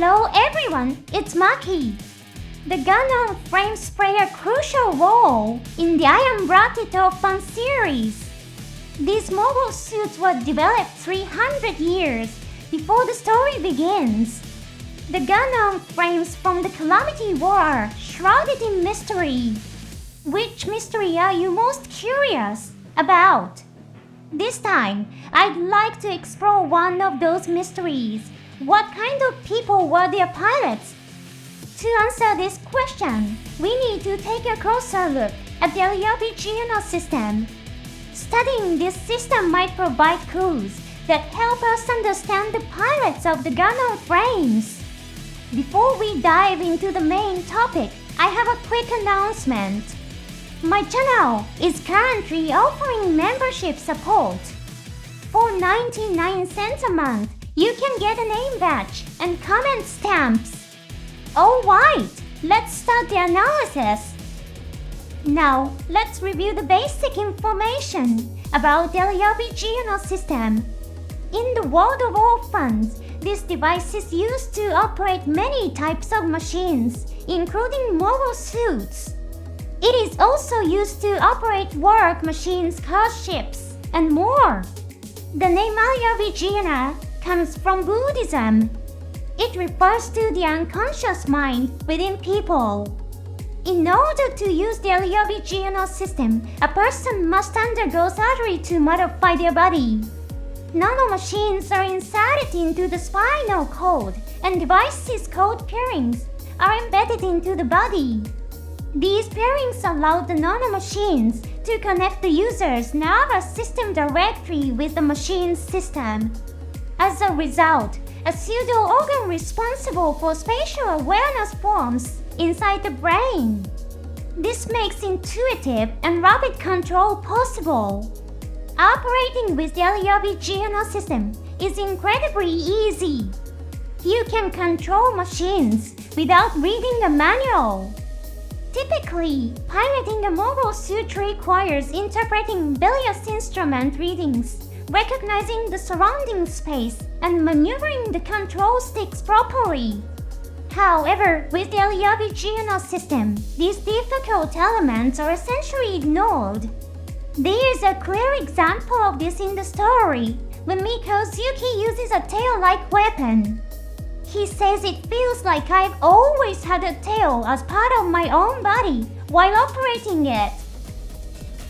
Hello everyone, it's Maki. The Gundam frames play a crucial role in the I Am Bracket Orphans series. These mobile suits were developed 300 years before the story begins. The Gundam frames from the Calamity War are shrouded in mystery. Which mystery are you most curious about? This time, I'd like to explore one of those mysteries. What kind of people were their pilots? To answer this question, we need to take a closer look at the Alaya-vijnana system. Studying this system might provide clues that help us understand the pilots of the Gundam frames. Before we dive into the main topic, I have a quick announcement. My channel is currently offering membership support. For 99 cents a month, you can get a name badge and comment stamps. Alright, let's start the analysis. Now, let's review the basic information about the Alaya-vijnana system. In the world of Orphans, this device is used to operate many types of machines, including mobile suits. It is also used to operate work machines, car ships, and more. The name Alaya-vijnana comes from Buddhism. It refers to the unconscious mind within people. In order to use the Alaya-vijnana system, a person must undergo surgery to modify their body. Nanomachines are inserted into the spinal cord, and devices called pairings are embedded into the body. These pairings allow the nanomachines to connect the user's nervous system directly with the machine's system. As a result, a pseudo-organ responsible for spatial awareness forms inside the brain. This makes intuitive and rapid control possible. Operating with the Alaya-vijnana system is incredibly easy. You can control machines without reading a manual. Typically, piloting a mobile suit requires interpreting various instrument readings, recognizing the surrounding space, and maneuvering the control sticks properly. However, with the Alaya-vijnana system, these difficult elements are essentially ignored. There is a clear example of this in the story, when Mikazuki uses a tail-like weapon. He says it feels like I've always had a tail as part of my own body while operating it.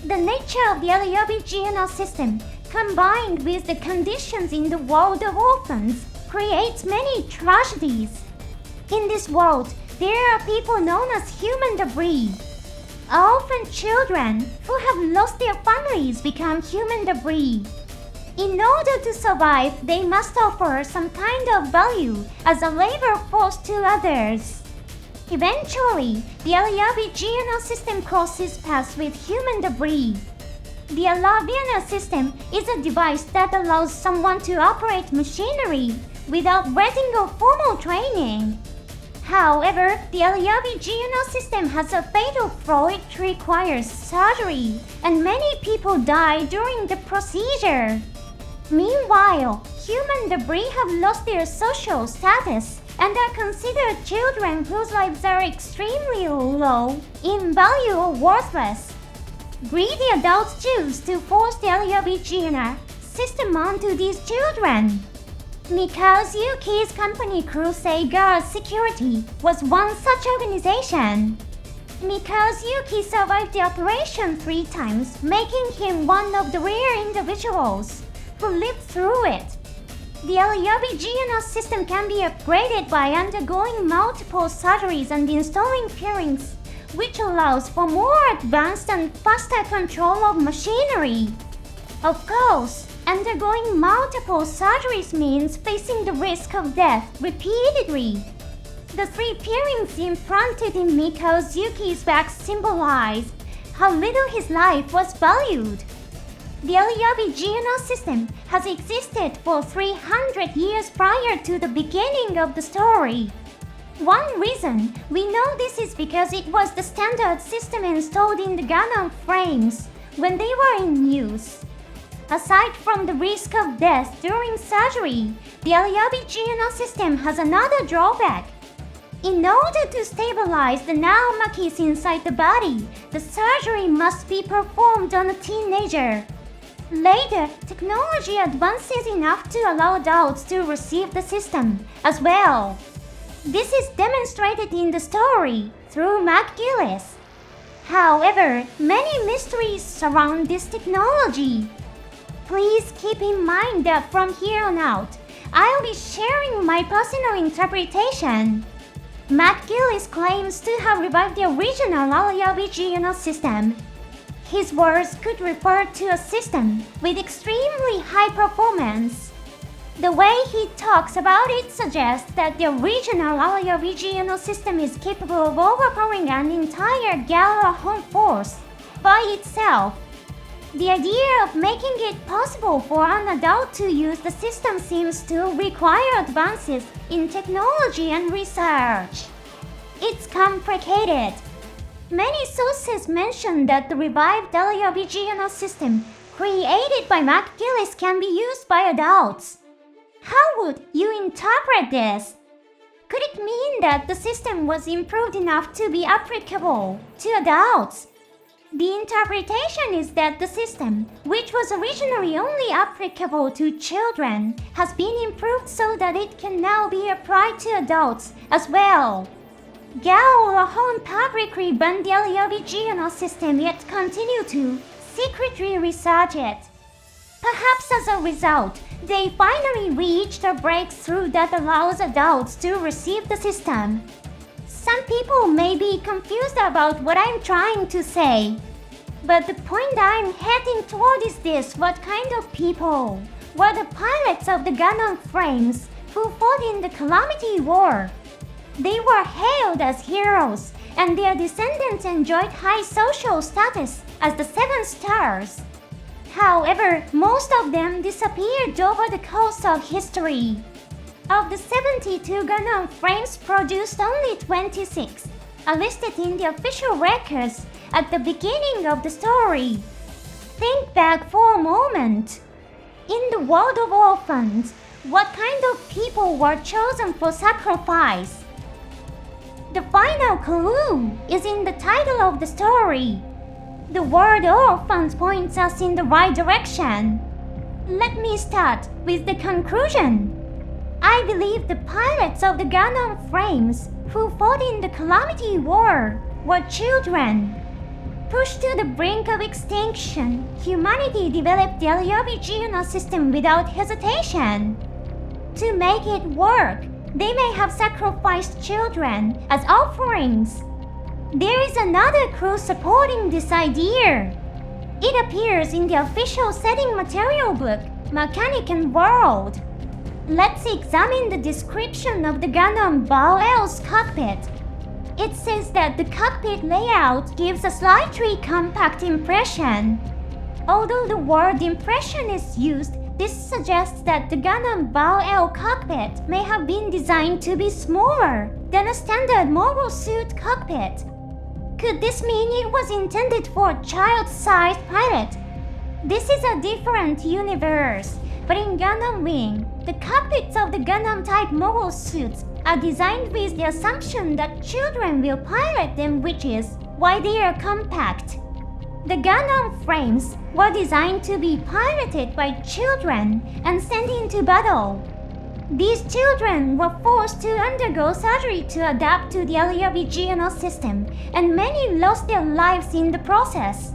The nature of the Alaya-vijnana system, combined with the conditions in the world of orphans, creates many tragedies. In this world, there are people known as human debris. Orphan children who have lost their families become human debris. In order to survive, they must offer some kind of value as a labor force to others. Eventually, the Alaya-vijnana system crosses paths with human debris. The Alaya-vijnana system is a device that allows someone to operate machinery without reading or formal training. However, the Alaya-vijnana system has a fatal flaw. It requires surgery, and many people die during the procedure. Meanwhile, human debris have lost their social status and are considered children whose lives are extremely low in value or worthless. Greedy adults choose to force the Alaya-vijnana system onto these children. Mikazuki's company Cal-re-A Security was one such organization. Mikazuki survived the operation 3 times, making him one of the rare individuals who lived through it. The Alaya-vijnana system can be upgraded by undergoing multiple surgeries and installing pairings, which allows for more advanced and faster control of machinery. Of course, undergoing multiple surgeries means facing the risk of death repeatedly. The 3 pairings implanted in Mikazuki's back symbolize how little his life was valued. The Alaya-vijnana system has existed for 300 years prior to the beginning of the story. One reason we know this is because it was the standard system installed in the Gundam frames when they were in use. Aside from the risk of death during surgery, the Alaya-vijnana system has another drawback. In order to stabilize the now mechas inside the body, the surgery must be performed on a teenager. Later, technology advances enough to allow adults to receive the system as well. This is demonstrated in the story through Maki. However, many mysteries surround this technology. Please keep in mind that from here on out, I'll be sharing my personal interpretation. Maki claims to have revived the original Alaya-vijnana system. His words could refer to a system with extremely high performance. The way he talks about it suggests that the original Alaya-vijnana system is capable of overpowering an entire Cal-re-A force by itself. The idea of making it possible for an adult to use the system seems to require advances in technology and research. It's complicated. Many sources mention that the revived Alaya-vijnana system created by Maki can be used by adults. How would you interpret this? Could it mean that the system was improved enough to be applicable to adults? The interpretation is that the system, which was originally only applicable to children, has been improved so that it can now be applied to adults as well. Cal-re-A publicly banned the Alaya-vijnana system yet continue to secretly research it. Perhaps as a result, they finally reached a breakthrough that allows adults to receive the system. Some people may be confused about what I'm trying to say. But the point I'm heading toward is this: what kind of people were the pilots of the Gundam frames who fought in the Calamity War? They were hailed as heroes, and their descendants enjoyed high social status as the Seven Stars. However, most of them disappeared over the course of history. Of the 72 Gundam frames produced, only 26 are listed in the official records at the beginning of the story. Think back for a moment. In the world of Orphans, what kind of people were chosen for sacrifice? The final clue is in the title of the story. The word Orphans points us in the right direction. Let me start with the conclusion. I believe the pilots of the Gundam frames who fought in the Calamity War were children. Pushed to the brink of extinction, humanity developed the Alaya-vijnana system without hesitation. To make it work, they may have sacrificed children as offerings. There is another clue supporting this idea. It appears in the official setting material book, Mechanic and World. Let's examine the description of the Gundam Cal-re's cockpit. It says that the cockpit layout gives a slightly compact impression. Although the word impression is used, this suggests that the Gundam Cal-re cockpit may have been designed to be smaller than a standard mobile suit cockpit. Could this mean it was intended for a child-sized pilot? This is a different universe, but in Gundam Wing, the cockpits of the Gundam-type mobile suits are designed with the assumption that children will pilot them, which is why they are compact. The Gundam frames were designed to be piloted by children and sent into battle. These children were forced to undergo surgery to adapt to the Alaya-vijnana system, and many lost their lives in the process.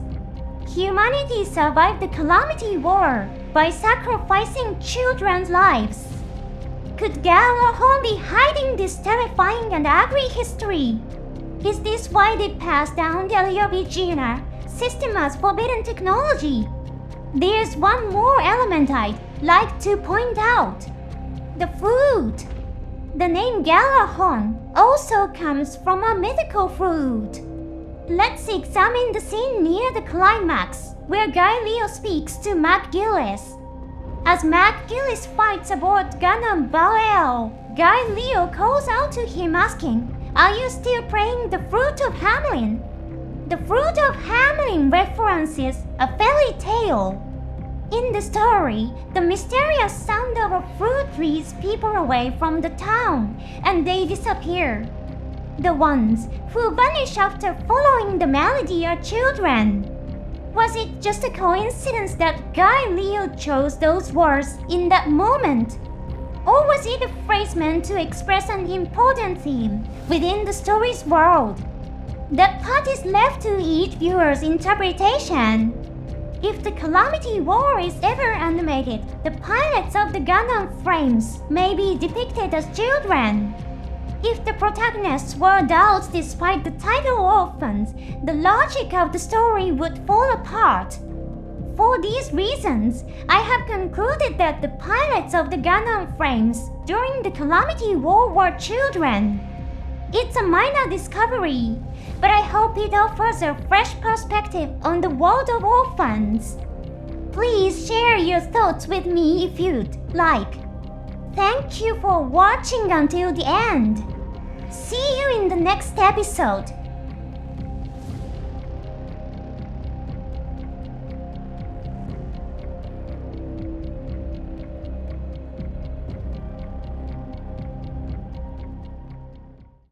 Humanity survived the Calamity War by sacrificing children's lives. Could Cal-re-A be hiding this terrifying and ugly history? Is this why they passed down the Alaya-vijnana system as forbidden technology? There's one more element I'd like to point out. The fruit. The name Cal-re-A also comes from a mythical fruit. Let's examine the scene near the climax, where Cal-re-A speaks to Maki. As Maki fights aboard Gundam Cal-re-A, Cal-re-A calls out to him asking, "Are you still playing the Fruit of Hamelin?" The Fruit of Hamelin references a fairy tale. In the story, the mysterious sound of a fruit leads people away from the town, and they disappear. The ones who vanish after following the melody are children. Was it just a coincidence that Guy Leo chose those words in that moment? Or was it a phrase meant to express an important theme within the story's world? That part is left to each viewer's interpretation. If the Calamity War is ever animated, the pilots of the Gundam frames may be depicted as children. If the protagonists were adults despite the title Orphans, the logic of the story would fall apart. For these reasons, I have concluded that the pilots of the Gundam frames during the Calamity War were children. It's a minor discovery, but I hope it offers a fresh perspective on the world of orphans. Please share your thoughts with me if you'd like. Thank you for watching until the end. See you in the next episode.